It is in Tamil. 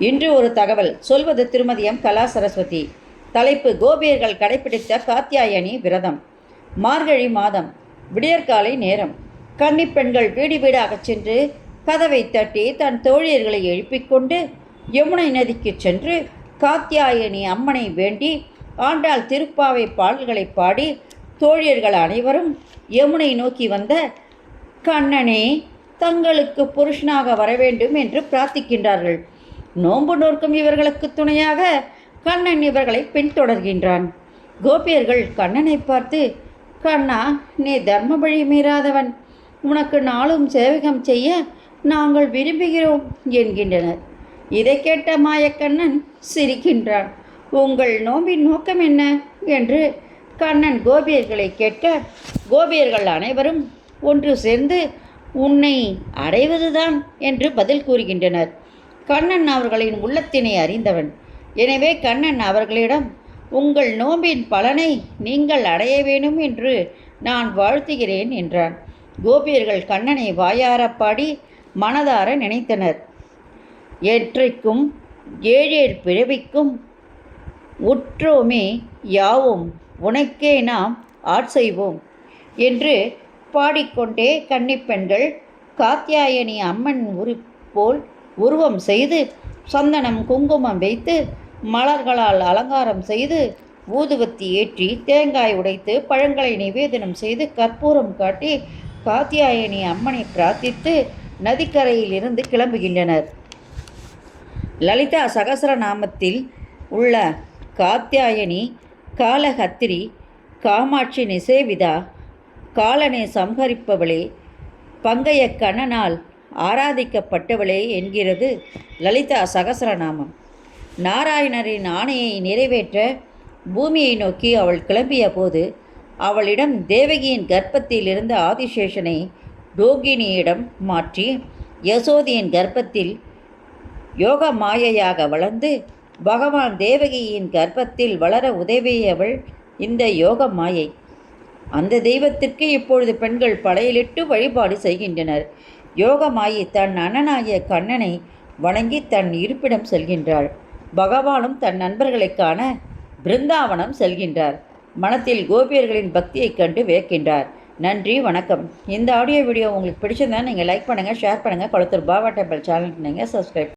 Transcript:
இன்று ஒரு தகவல் சொல்வது திருமதி எம். கலா சரஸ்வதி. தலைப்பு: கோபியர்கள் கடைபிடித்த காத்தியாயனி விரதம். மார்கழி மாதம், விடியற்காலை நேரம். கன்னிப் பெண்கள் வீடு வீடாகச் சென்று கதவை தட்டி தன் தோழியர்களை எழுப்பிக் கொண்டு யமுனை நதிக்கு சென்று காத்தியாயனி அம்மனை வேண்டி ஆண்டாள் திருப்பாவை பாடல்களை பாடி தோழியர்கள் அனைவரும் யமுனை நோக்கி வந்த கண்ணனே தங்களுக்கு புருஷனாக வரவேண்டும் என்று பிரார்த்திக்கின்றார்கள். நோன்பு நோக்கும் இவர்களுக்கு துணையாக கண்ணன் இவர்களை பின்தொடர்கின்றான். கோபியர்கள் கண்ணனை பார்த்து, கண்ணா, நீ தர்ம வழி மீறாதவன், உனக்கு நாளும் சேவகம் செய்ய நாங்கள் விரும்புகிறோம் என்கின்றனர். இதை கேட்ட மாயக்கண்ணன் சிரிக்கின்றான். உங்கள் நோம்பின் நோக்கம் என்ன என்று கண்ணன் கோபியர்களை கேட்க, கோபியர்கள் அனைவரும் ஒன்று சேர்ந்து உன்னை அடைவதுதான் என்று பதில் கூறுகின்றனர். கண்ணன் அவர்களின் உள்ளத்தினை அறிந்தவன். எனவே கண்ணன் அவர்களிடம், உங்கள் நோம்பின் பலனை நீங்கள் அடைய வேணும் என்று நான் வாழ்த்துகிறேன் என்றான். கோபியர்கள் கண்ணனை வாயார பாடி மனதார நினைத்தனர். ஏற்றைக்கும் ஏழேழ் பிறவிக்கும் உற்றோமே யாவும் உனக்கே நாம் ஆட்செய்வோம் என்று பாடிக்கொண்டே கன்னிப்பெண்கள் காத்தியாயனி அம்மன் போல் உருவம் செய்து சந்தனம் குங்குமம் வைத்து மலர்களால் அலங்காரம் செய்து ஊதுவத்தி ஏற்றி தேங்காய் உடைத்து பழங்களை நிவேதனம் செய்து கற்பூரம் காட்டி காத்தியாயனி அம்மனை பிரார்த்தித்து நதிக்கரையில் இருந்து கிளம்புகின்றனர். லலிதா சகசரநாமத்தில் உள்ள காத்தியாயனி காலஹத்திரி, காமாட்சி நிசேவிதா, காலனை சம்ஹரிப்பவளே, பங்கைய கண்ணனால் ஆராதிக்கப்பட்டவளே என்கிறது லலிதா சகசரநாமம். நாராயணரின் ஆணையை நிறைவேற்ற பூமியை நோக்கி அவள் கிளம்பிய போது அவளிடம் தேவகியின் கர்ப்பத்தில் இருந்த ஆதிசேஷனை ரோகிணியிடம் மாற்றி யசோதியின் கர்ப்பத்தில் யோக மாயையாக வளர்ந்து பகவான் தேவகியின் கர்ப்பத்தில் வளர உதவியவள் இந்த யோக மாயை. அந்த தெய்வத்திற்கு இப்பொழுது பெண்கள் படையலிட்டு வழிபாடு செய்கின்றனர். யோகமாயி தன் அண்ணனாகிய கண்ணனை வணங்கி தன் இருப்பிடம் செல்கின்றாள். பகவானும் தன் நண்பர்களை காண பிருந்தாவனம் செல்கின்றார். மனத்தில் கோபியர்களின் பக்தியைக் கண்டு வியக்கின்றார். நன்றி, வணக்கம். இந்த ஆடியோ வீடியோ உங்களுக்கு பிடிச்சிருந்தா நீங்கள் லைக் பண்ணுங்கள், ஷேர் பண்ணுங்கள். கொளத்தூர் பாபா டெம்பிள் சேனலுக்கு நீங்கள் சப்ஸ்கிரைப்